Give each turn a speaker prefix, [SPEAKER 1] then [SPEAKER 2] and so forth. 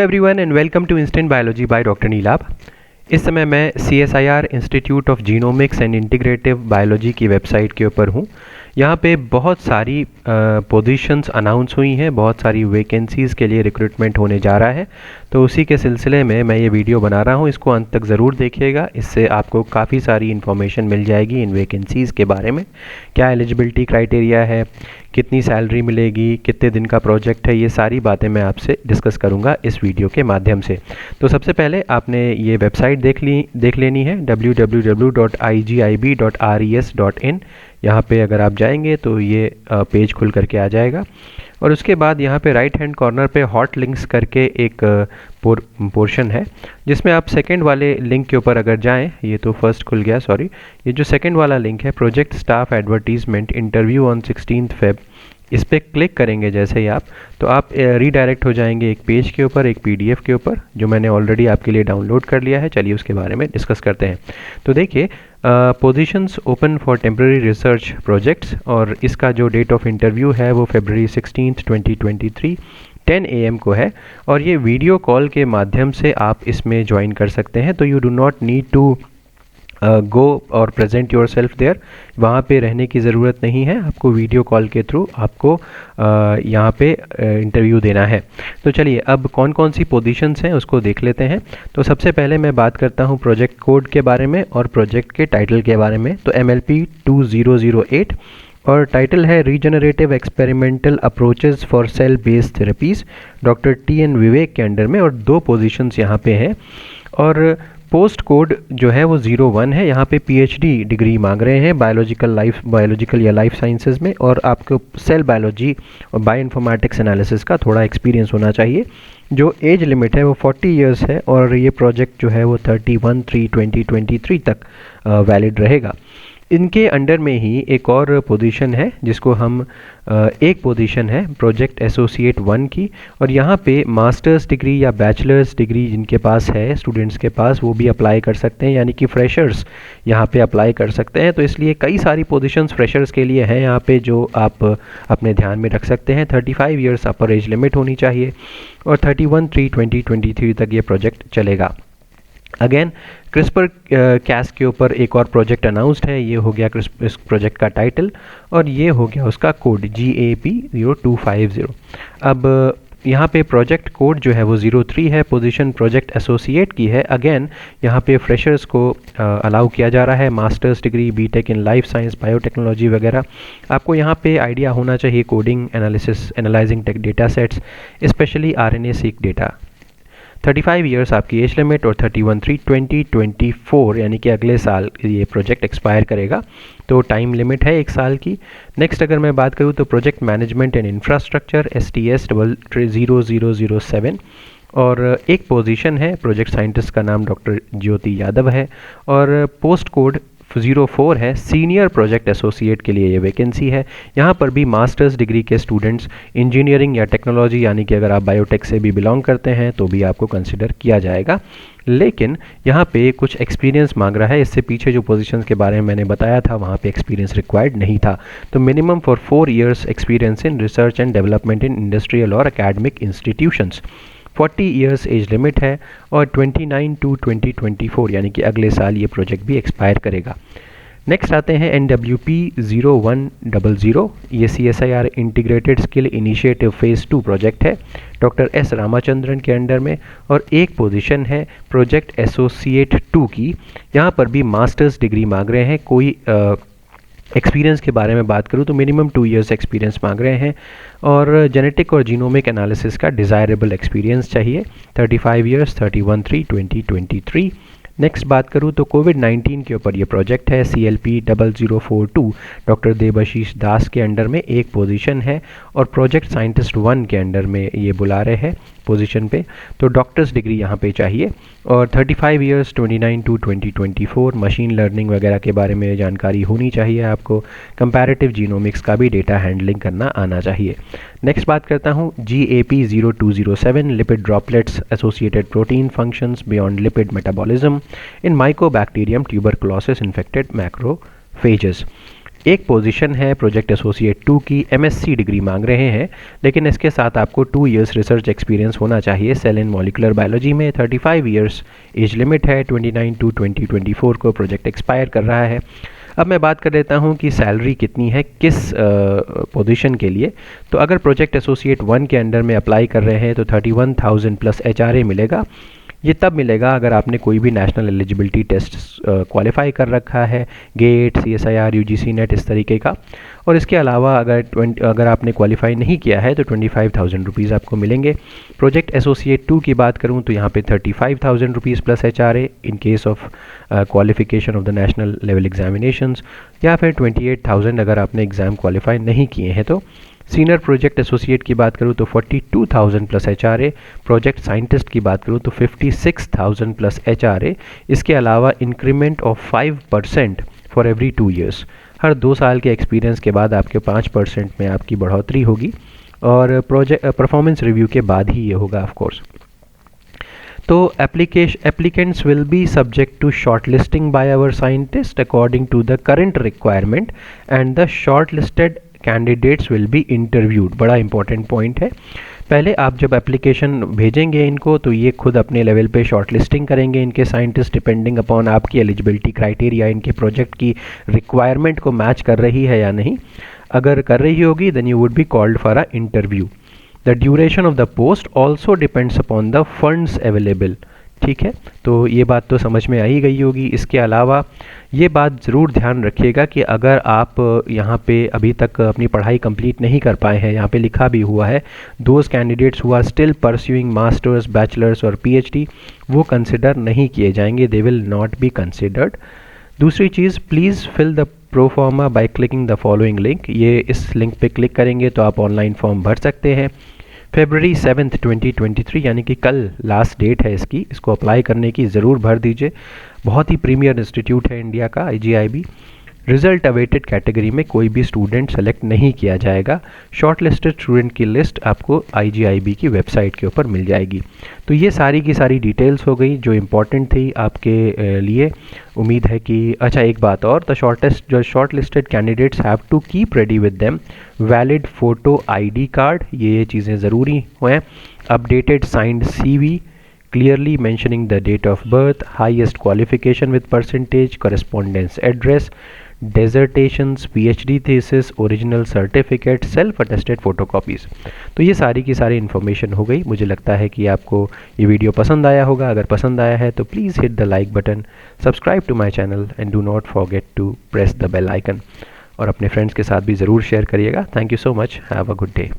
[SPEAKER 1] Everyone and welcome to instant biology by doctor Neelabh. इस समय मैं CSIR institute of genomics and integrative biology की website के ऊपर हूँ। यहाँ पे बहुत सारी पोजीशंस अनाउंस हुई हैं, बहुत सारी वैकेंसीज़ के लिए रिक्रूटमेंट होने जा रहा है। तो उसी के सिलसिले में मैं ये वीडियो बना रहा हूँ, इसको अंत तक ज़रूर देखिएगा। इससे आपको काफ़ी सारी इन्फॉर्मेशन मिल जाएगी इन वैकेंसीज़ के बारे में, क्या एलिजिबिलिटी क्राइटेरिया है, कितनी सैलरी मिलेगी, कितने दिन का प्रोजेक्ट है, ये सारी बातें मैं आपसे डिस्कस करूँगा इस वीडियो के माध्यम से। तो सबसे पहले आपने ये वेबसाइट देख लेनी है www.igib.res.in। यहाँ पे अगर आप जाएंगे तो ये पेज खुल करके आ जाएगा और उसके बाद यहाँ पे राइट हैंड कॉर्नर पे हॉट लिंक्स करके एक पोर्शन है, जिसमें आप सेकंड वाले लिंक के ऊपर अगर जाएं, ये तो फर्स्ट खुल गया सॉरी, ये जो सेकंड वाला लिंक है project staff advertisement interview on 16 Feb, इस पर क्लिक करेंगे जैसे ही आप, तो आप रीडायरेक्ट हो जाएंगे एक पेज के ऊपर, एक PDF के ऊपर, जो मैंने ऑलरेडी आपके लिए डाउनलोड कर लिया है। चलिए उसके बारे में डिस्कस करते हैं। तो देखिए, positions open for temporary research projects, और इसका जो डेट ऑफ इंटरव्यू है वो February 16, 2023 10 AM को है, और ये वीडियो कॉल के माध्यम से आप इसमें ज्वाइन कर सकते हैं। तो you do not need to go और प्रेजेंट योर सेल्फ देयर, वहाँ पे रहने की ज़रूरत नहीं है, आपको वीडियो कॉल के थ्रू आपको यहाँ पे इंटरव्यू देना है। तो चलिए अब कौन कौन सी पोजीशंस हैं उसको देख लेते हैं। तो सबसे पहले मैं बात करता हूँ प्रोजेक्ट कोड के बारे में और प्रोजेक्ट के टाइटल के बारे में। तो MLP 2008 और टाइटल है regenerative experimental approaches for sale based therapies, doctor TN विवेक के अंडर में, और 2 पोजीशंस यहाँ पे हैं। और पोस्ट कोड जो है वो 01 है। यहाँ पे PhD डिग्री मांग रहे हैं बायोलॉजिकल या लाइफ साइंसेज में, और आपको सेल बायोलॉजी और बायोइन्फॉर्मेटिक्स एनालिसिस का थोड़ा एक्सपीरियंस होना चाहिए। जो एज लिमिट है वो 40 इयर्स है, और ये प्रोजेक्ट जो है वो 31/3/2023 तक वैलिड रहेगा। इनके अंडर में ही एक और पोजीशन है जिसको हम एक पोजीशन है प्रोजेक्ट एसोसिएट 1 की, और यहाँ पे मास्टर्स डिग्री या बैचलर्स डिग्री जिनके पास है स्टूडेंट्स के पास, वो भी अप्लाई कर सकते हैं, यानी कि फ्रेशर्स यहाँ पे अप्लाई कर सकते हैं। तो इसलिए कई सारी पोजीशंस फ्रेशर्स के लिए हैं यहाँ पे, जो आप अपने ध्यान में रख सकते हैं। 35 इयर्स अपर एज लिमिट होनी चाहिए, और 31/3/2023 तक ये प्रोजेक्ट चलेगा। अगेन क्रिस्पर कैस के ऊपर एक और प्रोजेक्ट अनाउंस्ड है, ये हो गया इस प्रोजेक्ट का टाइटल, और ये हो गया उसका कोड GAP 0250। अब यहाँ पे प्रोजेक्ट कोड जो है वो 03 है, पोजीशन प्रोजेक्ट एसोसिएट की है। अगेन यहाँ पे फ्रेशर्स को अलाउ किया जा रहा है, masters degree, BTech in life science, biotechnology वगैरह। आपको यहाँ पे आइडिया होना चाहिए coding, analysis, analysing data sets, specially RNA-seq data. 35 years आपकी एज लिमिट, और 31/3/2024 यानी कि अगले साल ये प्रोजेक्ट एक्सपायर करेगा, तो टाइम लिमिट है 1 साल की। नेक्स्ट अगर मैं बात करूँ तो project management and infrastructure STS 0007, और एक पोजीशन है प्रोजेक्ट साइंटिस्ट का नाम डॉक्टर ज्योति यादव है, और पोस्ट कोड 04 है, सीनियर प्रोजेक्ट एसोसिएट के लिए ये वैकेंसी है। यहाँ पर भी मास्टर्स डिग्री के स्टूडेंट्स, इंजीनियरिंग या टेक्नोलॉजी, यानी कि अगर आप बायोटेक से भी बिलोंग करते हैं तो भी आपको कंसिडर किया जाएगा। लेकिन यहाँ पे कुछ एक्सपीरियंस मांग रहा है। इससे पीछे जो पोजीशंस के बारे में मैंने बताया था वहाँ पे एक्सपीरियंस रिक्वायर्ड नहीं था। तो minimum for 4 years experience in research and development in industrial और academic institutions. 40 years age limit है, और 29/2/2024 यानी कि अगले साल ये प्रोजेक्ट भी एक्सपायर करेगा। नेक्स्ट आते हैं NWP 0100, ये CSIR integrated skill initiative phase 2 project है, डॉक्टर S रामाचंद्रन के अंडर में, और एक पोजीशन है प्रोजेक्ट एसोसिएट 2 की। यहाँ पर भी मास्टर्स डिग्री मांग रहे हैं। कोई एक्सपीरियंस के बारे में बात करूँ तो मिनिमम 2 इयर्स एक्सपीरियंस मांग रहे हैं, और जेनेटिक और जीनोमिक एनालिसिस का डिज़ायरेबल एक्सपीरियंस चाहिए। 35 इयर्स 31/3/2023। नेक्स्ट बात करूँ तो कोविड-19 के ऊपर ये प्रोजेक्ट है, CLP 0042, डॉक्टर देबाशीष दास के अंडर में एक पोजीशन है, और प्रोजेक्ट साइंटिस्ट 1 के अंडर में ये बुला रहे हैं पोजीशन पे। तो डॉक्टर्स डिग्री यहाँ पे चाहिए, और 35 इयर्स 29/2/2024। मशीन लर्निंग वगैरह के बारे में जानकारी होनी चाहिए आपको। कंपैरेटिव जीनोमिक्स का भी डेटा हैंडलिंग करना आना चाहिए। नेक्स्ट बात करता हूँ GAP 0207, lipid droplets associated protein functions beyond lipid metabolism इन माइकोबैक्टीरियम ट्यूबरकुलोसिस इन्फेक्टेड मैक्रोफेजेस। एक पोजीशन है प्रोजेक्ट एसोसिएट 2 की, MSc डिग्री मांग रहे हैं, लेकिन इसके साथ आपको 2 इयर्स रिसर्च एक्सपीरियंस होना चाहिए सेल इन मॉलिकुलर बायोलॉजी में। 35 इयर्स एज लिमिट है, 29/2/2024 को प्रोजेक्ट एक्सपायर कर रहा है। अब मैं बात कर लेता हूं कि सैलरी कितनी है किस पोजीशन के लिए। तो अगर प्रोजेक्ट एसोसिएट 1 के अंडर में अप्लाई कर रहे हैं तो 31,000 प्लस HRA मिलेगा। ये तब मिलेगा अगर आपने कोई भी नेशनल एलिजिबिलिटी टेस्ट क्वालिफाई कर रखा है, गेट, CSIR, UGC नेट, इस तरीके का। और इसके अलावा अगर आपने क्वालिफाई नहीं किया है तो 25,000 रुपीज़ आपको मिलेंगे। प्रोजेक्ट एसोसिएट 2 की बात करूं तो यहाँ पे 35,000 rupees plus HRA in case of qualification of the national level examinations, या फिर 28,000 अगर आपने एग्ज़ाम क्वालिफाई नहीं किए हैं तो। सीनियर प्रोजेक्ट एसोसिएट की बात करूँ तो 42,000 प्लस HRA, प्रोजेक्ट साइंटिस्ट की बात करूँ तो 56,000 प्लस HRA। इसके अलावा increment of 5% for every 2 years, हर 2 साल के एक्सपीरियंस के बाद आपके 5% में आपकी बढ़ोतरी होगी, और प्रोजेक्ट परफॉर्मेंस रिव्यू के बाद ही ये होगा ऑफ कोर्स। तो applicants will be subject to shortlisting by our scientist according to the current requirement and the shortlisted candidates will be interviewed. बड़ा इंपॉर्टेंट पॉइंट है। पहले आप जब एप्लीकेशन भेजेंगे इनको तो ये खुद अपने लेवल पे शॉर्टलिस्टिंग करेंगे इनके साइंटिस्ट, डिपेंडिंग अपॉन आपकी एलिजिबिलिटी क्राइटेरिया इनके प्रोजेक्ट की रिक्वायरमेंट को मैच कर रही है या नहीं। अगर कर रही होगी then you would be called for a interview. The duration of the post also depends upon the funds available. ठीक है, तो ये बात तो समझ में आई गई होगी। इसके अलावा ये बात ज़रूर ध्यान रखिएगा कि अगर आप यहाँ पे अभी तक अपनी पढ़ाई कंप्लीट नहीं कर पाए हैं, यहाँ पे लिखा भी हुआ है those candidates who are still pursuing masters, bachelors और PhD, वो कंसिडर नहीं किए जाएंगे, they will not be considered. दूसरी चीज़, please fill the proforma by clicking the following link. ये इस लिंक पे क्लिक करेंगे तो आप ऑनलाइन फॉर्म भर सकते हैं। February 7th 2023 यानी कि कल लास्ट डेट है इसको अप्लाई करने की, ज़रूर भर दीजिए। बहुत ही प्रीमियर इंस्टीट्यूट है इंडिया का IGIB। रिजल्ट अवेटेड कैटेगरी में कोई भी स्टूडेंट सेलेक्ट नहीं किया जाएगा। शॉर्टलिस्टेड स्टूडेंट की लिस्ट आपको IGIB की वेबसाइट के ऊपर मिल जाएगी। तो ये सारी की सारी डिटेल्स हो गई जो इम्पोर्टेंट थी आपके लिए। उम्मीद है कि अच्छा, एक बात और, जो shortlisted candidates have to keep ready with them valid photo ID card, ये चीज़ें ज़रूरी हैं। Updated signed CV clearly mentioning the date of birth, highest qualification with percentage, correspondence address, dissertations, PhD thesis, original certificate, self attested photocopies। तो ये सारी की सारी information हो गई। मुझे लगता है कि आपको ये वीडियो पसंद आया होगा। अगर पसंद आया है तो please hit the like button, subscribe to my channel and do not forget to press the bell icon, और अपने फ्रेंड्स के साथ भी ज़रूर शेयर करिएगा। Thank you so much, have a good day.